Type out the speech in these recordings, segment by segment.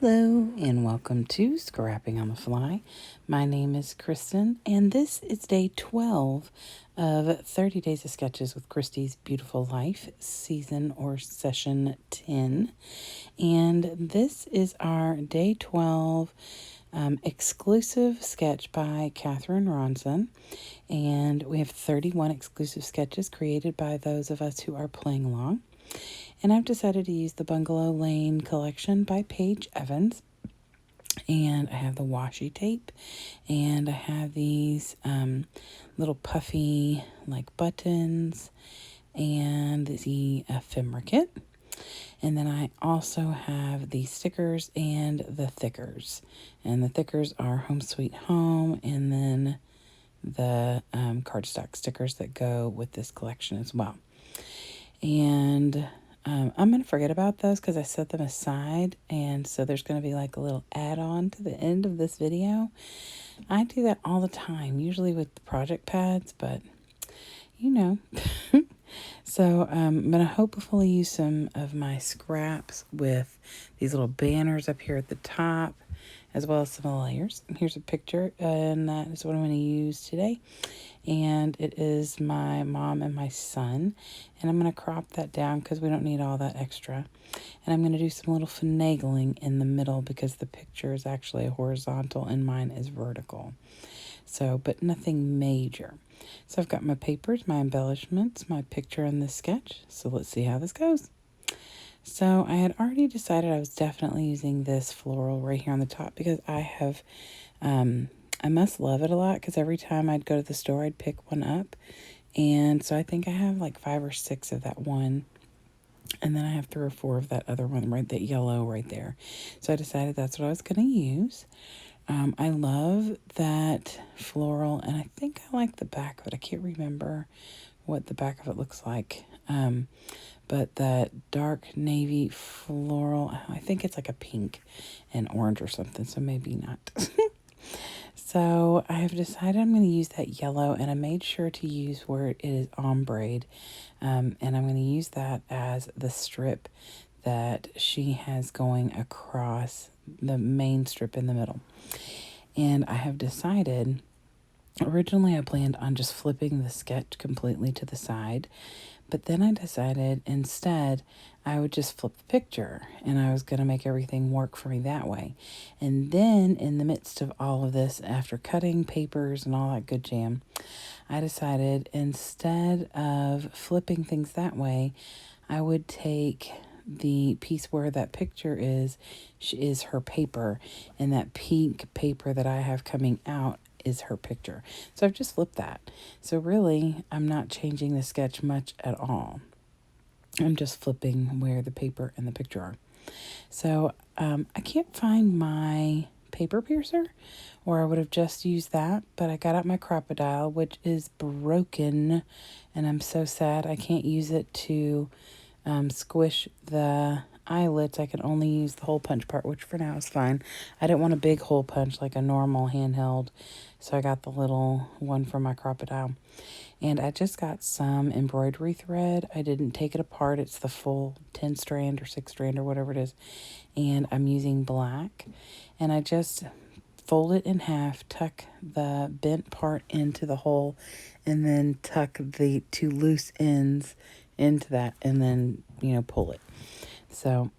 Hello and welcome to Scrapping on the Fly. My name is Kristen and this is day 12 of 30 Days of Sketches with Christy's Beautiful Life, season or session 10. And this is our day 12 exclusive sketch by Kathryn Ronson. And we have 31 exclusive sketches created by those of us who are playing along. And I've decided to use the Bungalow Lane collection by Paige Evans. And I have the washi tape. And I have these little puffy like buttons. And the ephemera kit. And then I also have the stickers and the thickers. And the thickers are Home Sweet Home. And then the cardstock stickers that go with this collection as well. And I'm going to forget about those because I set them aside. And so there's going to be like a little add-on to the end of this video. I do that all the time, usually with the project pads, but you know. So I'm going to hopefully use some of my scraps with these little banners up here at the top, as well as some of the layers. And here's a picture, and that is what I'm going to use today. And it is my mom and my son. And I'm going to crop that down because we don't need all that extra. And I'm going to do some little finagling in the middle because the picture is actually horizontal and mine is vertical. So, but nothing major. So I've got my papers, my embellishments, my picture in this sketch. So let's see how this goes. So I had already decided I was definitely using this floral right here on the top because I have, I must love it a lot because every time I'd go to the store, I'd pick one up. And so I think I have like 5 or 6 of that one. And then I have 3 or 4 of that other one, right, that yellow right there. So I decided that's what I was going to use. I love that floral, and I think I like the back of it. I can't remember what the back of it looks like. But that dark navy floral, I think it's like a pink and orange or something, so maybe not. So I have decided I'm going to use that yellow, and I made sure to use where it is ombre. And I'm going to use that as the strip that she has going across the main strip in the middle. And I have decided, originally I planned on just flipping the sketch completely to the side, but then I decided instead I would just flip the picture and I was going to make everything work for me that way. And then in the midst of all of this, after cutting papers and all that good jam, I decided instead of flipping things that way, I would take the piece where that picture is her paper, and that pink paper that I have coming out is her picture. So I've just flipped that. So really, I'm not changing the sketch much at all. I'm just flipping where the paper and the picture are. So I can't find my paper piercer, or I would have just used that, but I got out my crocodile, which is broken, and I'm so sad I can't use it to squish the eyelets. I can only use the hole punch part, which for now is fine. I didn't want a big hole punch like a normal handheld, so I got the little one for my crocodile. And I just got some embroidery thread. I didn't take it apart. It's the full 10 strand or 6 strand or whatever it is. And I'm using black. And I just fold it in half, tuck the bent part into the hole, and then tuck the 2 loose ends into that, and then, pull it. So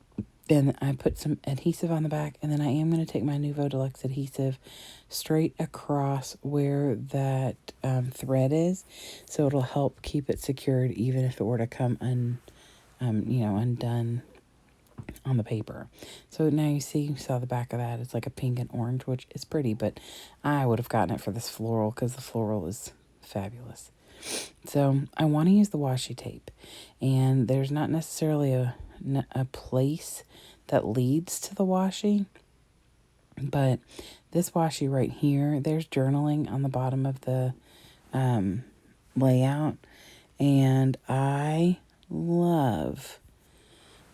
then I put some adhesive on the back, and then I am going to take my Nuvo Deluxe adhesive straight across where that thread is, so it'll help keep it secured even if it were to come undone on the paper. So now you saw the back of that. It's like a pink and orange, which is pretty, but I would have gotten it for this floral because the floral is fabulous. So I want to use the washi tape, and there's not necessarily a place that leads to the washi, but this washi right here, there's journaling on the bottom of the layout, and I love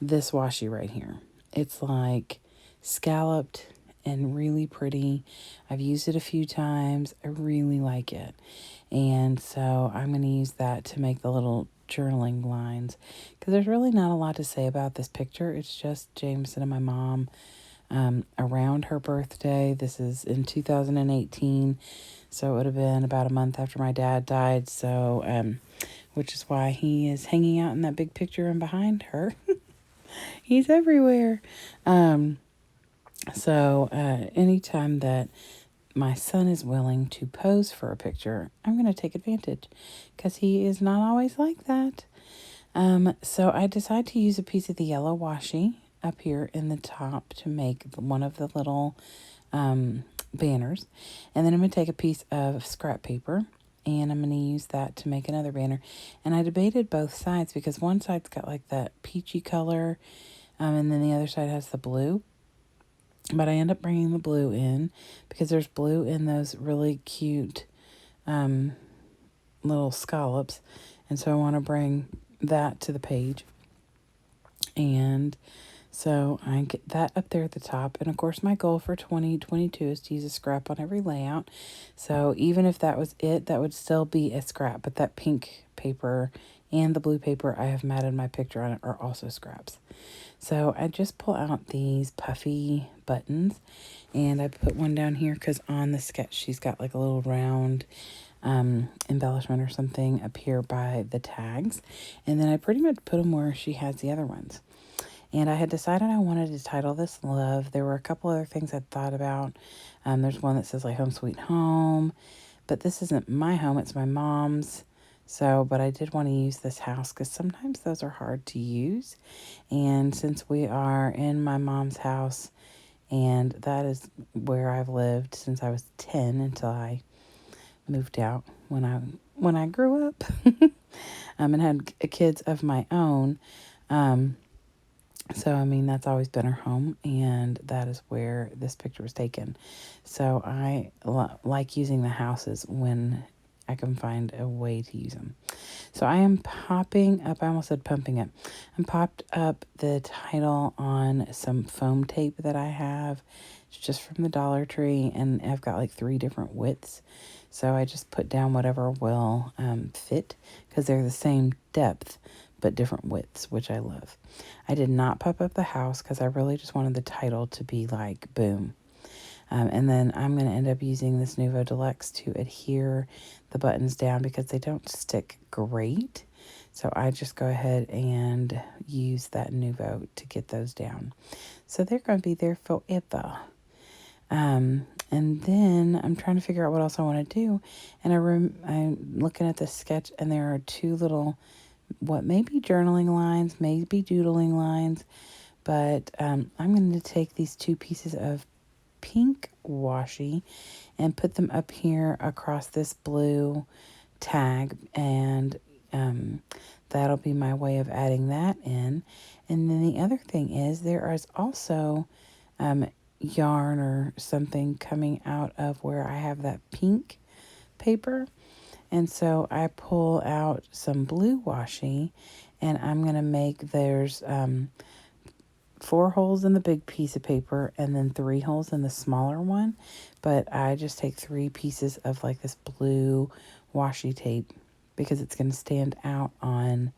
this washi right here. It's like scalloped and really pretty. I've used it a few times. I really like it. And so I'm going to use that to make the little journaling lines, because there's really not a lot to say about this picture. It's just Jameson and my mom around her birthday. This is in 2018, so it would have been about a month after my dad died. So, which is why he is hanging out in that big picture and behind her. He's everywhere. Anytime that my son is willing to pose for a picture, I'm going to take advantage because he is not always like that. So I decided to use a piece of the yellow washi up here in the top to make one of the little banners. And then I'm going to take a piece of scrap paper and I'm going to use that to make another banner. And I debated both sides because one side's got like that peachy color and then the other side has the blue. But I end up bringing the blue in because there's blue in those really cute little scallops. And so I want to bring that to the page. And so I get that up there at the top. And of course, my goal for 2022 is to use a scrap on every layout. So even if that was it, that would still be a scrap. But that pink paper and the blue paper I have matted my picture on it are also scraps. So I just pull out these puffy buttons and I put one down here because on the sketch she's got like a little round embellishment or something up here by the tags. And then I pretty much put them where she has the other ones. And I had decided I wanted to title this Love. There were a couple other things I thought about. There's one that says like Home Sweet Home, but this isn't my home, it's my mom's. So, but I did want to use this house because sometimes those are hard to use. And since we are in my mom's house, and that is where I've lived since I was 10 until I moved out when I grew up and had kids of my own. So, I mean, that's always been our home, and that is where this picture was taken. So I like using the houses when I can find a way to use them. So I am popping up, I almost said pumping up. I'm popped up the title on some foam tape that I have. It's just from the Dollar Tree, and I've got like 3 different widths. So I just put down whatever will fit because they're the same depth but different widths, which I love. I did not pop up the house because I really just wanted the title to be like boom. And then I'm going to end up using this Nuvo Deluxe to adhere the buttons down because they don't stick great. So I just go ahead and use that Nuvo to get those down. So they're going to be there forever. And then I'm trying to figure out what else I want to do. And I'm looking at the sketch and there are 2 little, what may be journaling lines, maybe doodling lines. But I'm going to take these 2 pieces of pink washi and put them up here across this blue tag, and that'll be my way of adding that in. And then the other thing is there is also yarn or something coming out of where I have that pink paper, and so I pull out some blue washi and I'm going to make there's 4 holes in the big piece of paper and then 3 holes in the smaller one. But I just take 3 pieces of like this blue washi tape because it's going to stand out on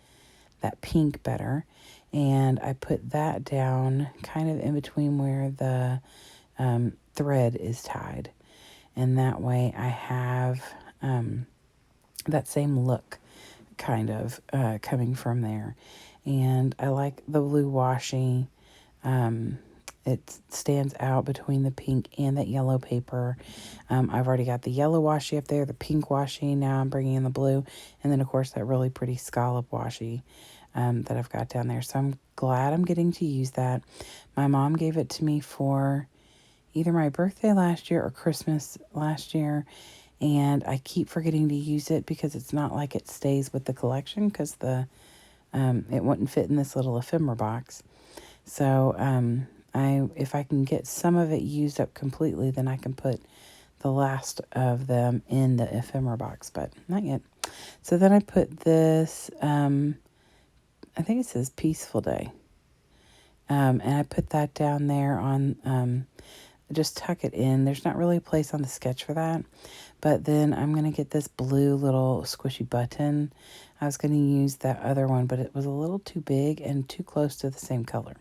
that pink better. And I put that down kind of in between where the thread is tied. And that way I have that same look kind of coming from there. And I like the blue washi. It stands out between the pink and that yellow paper. I've already got the yellow washi up there, the pink washi. Now I'm bringing in the blue. And then, of course, that really pretty scallop washi that I've got down there. So I'm glad I'm getting to use that. My mom gave it to me for either my birthday last year or Christmas last year. And I keep forgetting to use it because it's not like it stays with the collection because it wouldn't fit in this little ephemera box. So if I can get some of it used up completely, then I can put the last of them in the ephemera box, but not yet. So then I put this, I think it says Peaceful Day. And I put that down there on, just tuck it in. There's not really a place on the sketch for that. But then I'm going to get this blue little squishy button. I was going to use that other one, but it was a little too big and too close to the same color.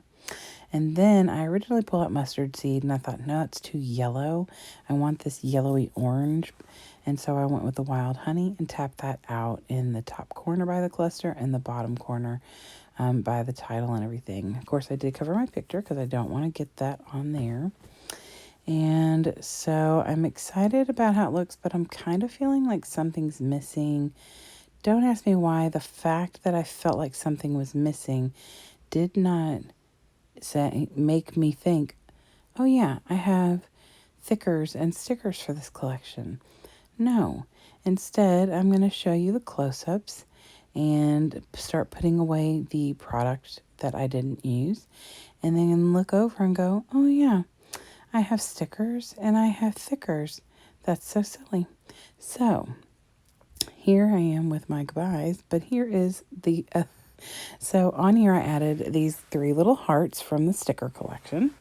And then I originally pulled out mustard seed, and I thought, no, it's too yellow. I want this yellowy orange. And so I went with the wild honey and tapped that out in the top corner by the cluster and the bottom corner by the title and everything. Of course, I did cover my picture because I don't want to get that on there. And so I'm excited about how it looks, but I'm kind of feeling like something's missing. Don't ask me why. The fact that I felt like something was missing did not make me think, oh yeah, I have thickers and stickers for this collection. No. Instead, I'm going to show you the close-ups and start putting away the product that I didn't use, and then look over and go, oh yeah, I have stickers and I have thickers. That's so silly. So here I am with my goodbyes, but here is the, so on here I added these 3 little hearts from the sticker collection.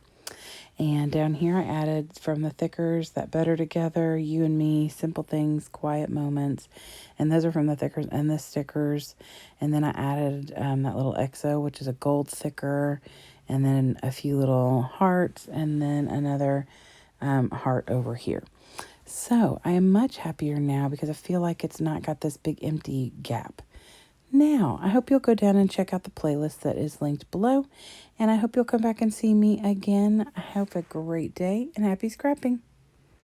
And down here I added from the thickers, that Better Together, You and Me, Simple Things, Quiet Moments. And those are from the thickers and the stickers. And then I added that little XO, which is a gold thicker. And then a few little hearts. And then another heart over here. So I am much happier now because I feel like it's not got this big empty gap. Now, I hope you'll go down and check out the playlist that is linked below, and I hope you'll come back and see me again. I hope a great day and happy scrapping.